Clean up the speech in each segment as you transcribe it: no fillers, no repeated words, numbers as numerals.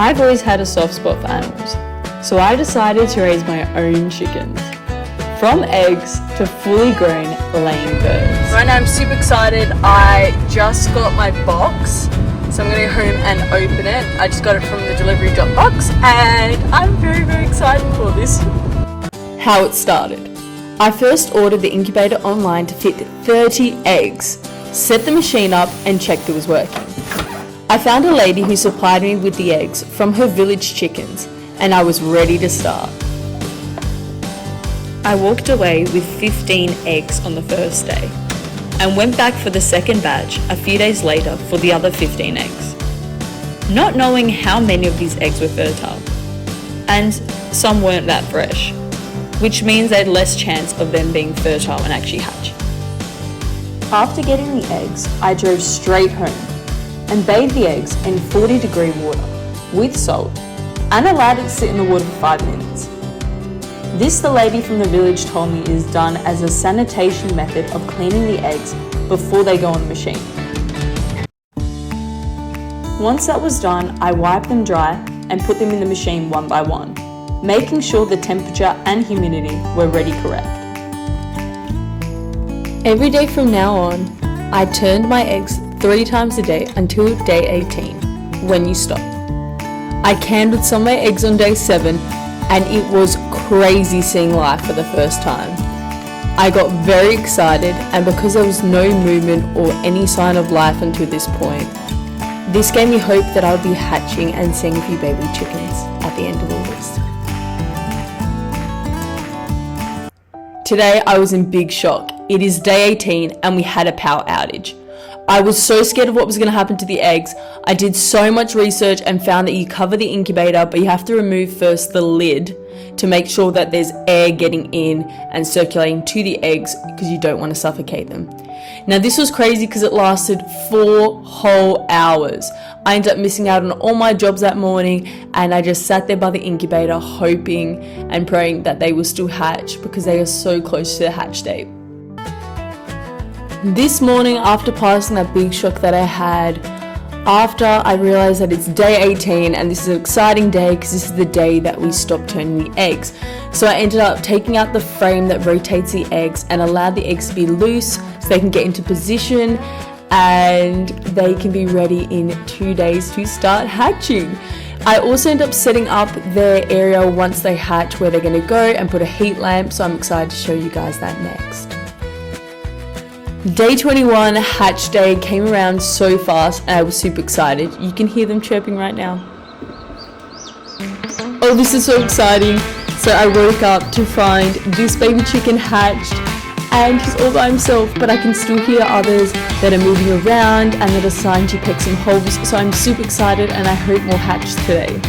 I've always had a soft spot for animals, so I decided to raise my own chickens. From eggs to fully grown laying birds. Right now I'm super excited. I just got my box, so I'm gonna go home and open it. I just got it from the delivery drop box and I'm very, very excited for this. How it started. I first ordered the incubator online to fit 30 eggs, set the machine up and checked it was working. I found a lady who supplied me with the eggs from her village chickens and I was ready to start. I walked away with 15 eggs on the first day and went back for the second batch a few days later for the other 15 eggs. Not knowing how many of these eggs were fertile, and some weren't that fresh, which means they had less chance of them being fertile and actually hatching. After getting the eggs, I drove straight home and bathed the eggs in 40-degree water with salt and allowed it to sit in the water for 5 minutes. This, the lady from the village told me, is done as a sanitation method of cleaning the eggs before they go on the machine. Once that was done, I wiped them dry and put them in the machine one by one, making sure the temperature and humidity were ready correct. Every day from now on, I turned my eggs 3 times a day until day 18, when you stop. I canned some of my eggs on day 7 and it was crazy seeing life for the first time. I got very excited, and because there was no movement or any sign of life until this point, this gave me hope that I would be hatching and seeing a few baby chickens at the end of August. Today I was in big shock. It is day 18 and we had a power outage. I was so scared of what was going to happen to the eggs. I did so much research and found that you cover the incubator, but you have to remove first the lid to make sure that there's air getting in and circulating to the eggs because you don't want to suffocate them. Now this was crazy because it lasted 4 whole hours. I ended up missing out on all my jobs that morning and I just sat there by the incubator hoping and praying that they will still hatch because they are so close to the hatch date. This morning, after passing that big shock that I had, after I realized that it's day 18 and this is an exciting day because this is the day that we stop turning the eggs. So I ended up taking out the frame that rotates the eggs and allowed the eggs to be loose so they can get into position and they can be ready in 2 days to start hatching. I also end up setting up their area once they hatch where they're going to go and put a heat lamp, so I'm excited to show you guys that next. Day 21, hatch day, came around so fast and I was super excited. You can hear them chirping right now. Oh, this is so exciting. So I woke up to find this baby chicken hatched and he's all by himself, but I can still hear others that are moving around and that are starting to peck some holes. So I'm super excited and I hope more hatch today.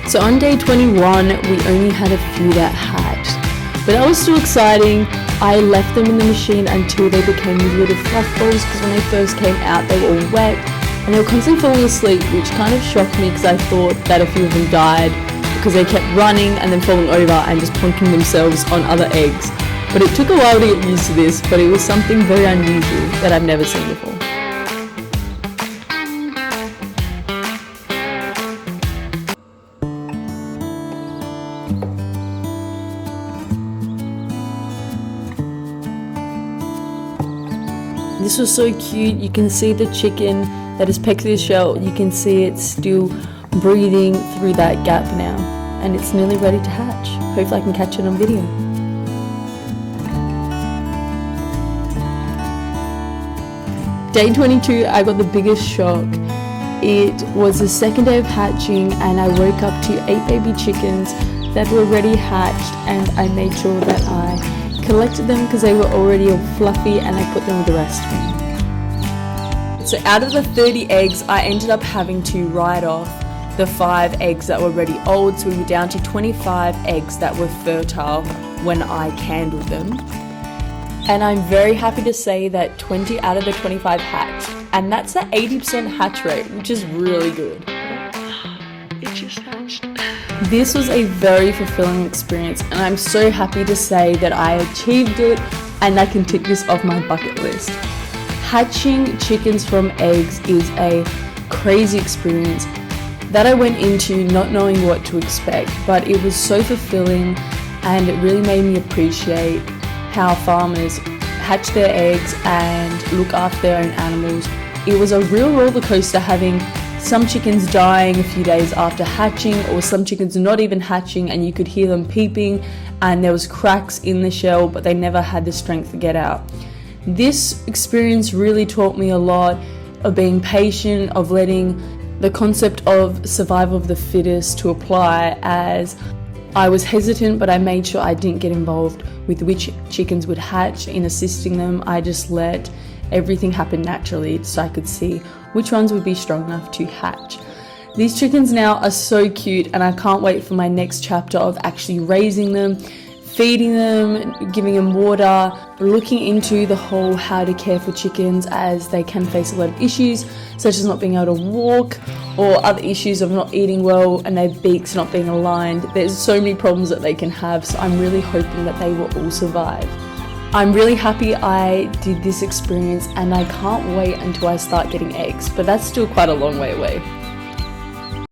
So on day 21, we only had a few that hatched, but that was still exciting. I left them in the machine until they became these little fluff balls because when they first came out they were all wet and they were constantly falling asleep, which kind of shocked me because I thought that a few of them died because they kept running and then falling over and just plonking themselves on other eggs. But it took a while to get used to this, but it was something very unusual that I've never seen before. This was so cute. You can see the chicken that has pecked the shell. You can see it's still breathing through that gap now. And it's nearly ready to hatch. Hopefully I can catch it on video. Day 22, I got the biggest shock. It was the second day of hatching and I woke up to 8 baby chickens that were already hatched and I made sure that I collected them because they were already all fluffy and I put them with the rest of them. So out of the 30 eggs, I ended up having to write off the 5 eggs that were already old, so we were down to 25 eggs that were fertile when I candled them. And I'm very happy to say that 20 out of the 25 hatched, and that's an 80% hatch rate, which is really good. It just hatched. This was a very fulfilling experience and I'm so happy to say that I achieved it and I can tick this off my bucket list. Hatching chickens from eggs is a crazy experience That I went into not knowing what to expect, but it was so fulfilling, and it really made me appreciate how farmers hatch their eggs and look after their own animals. It was a real roller coaster having some chickens dying a few days after hatching, or some chickens not even hatching and you could hear them peeping and there was cracks in the shell but they never had the strength to get out. This experience really taught me a lot of being patient, of letting the concept of survival of the fittest to apply, as I was hesitant, but I made sure I didn't get involved with which chickens would hatch in assisting them. I just let everything happen naturally so I could see which ones would be strong enough to hatch. These chickens now are so cute, and I can't wait for my next chapter of actually raising them, feeding them, giving them water, looking into the whole how to care for chickens, as they can face a lot of issues such as not being able to walk, or other issues of not eating well and their beaks not being aligned. There's so many problems that they can have, so I'm really hoping that they will all survive. I'm really happy I did this experience, and I can't wait until I start getting eggs, but that's still quite a long way away.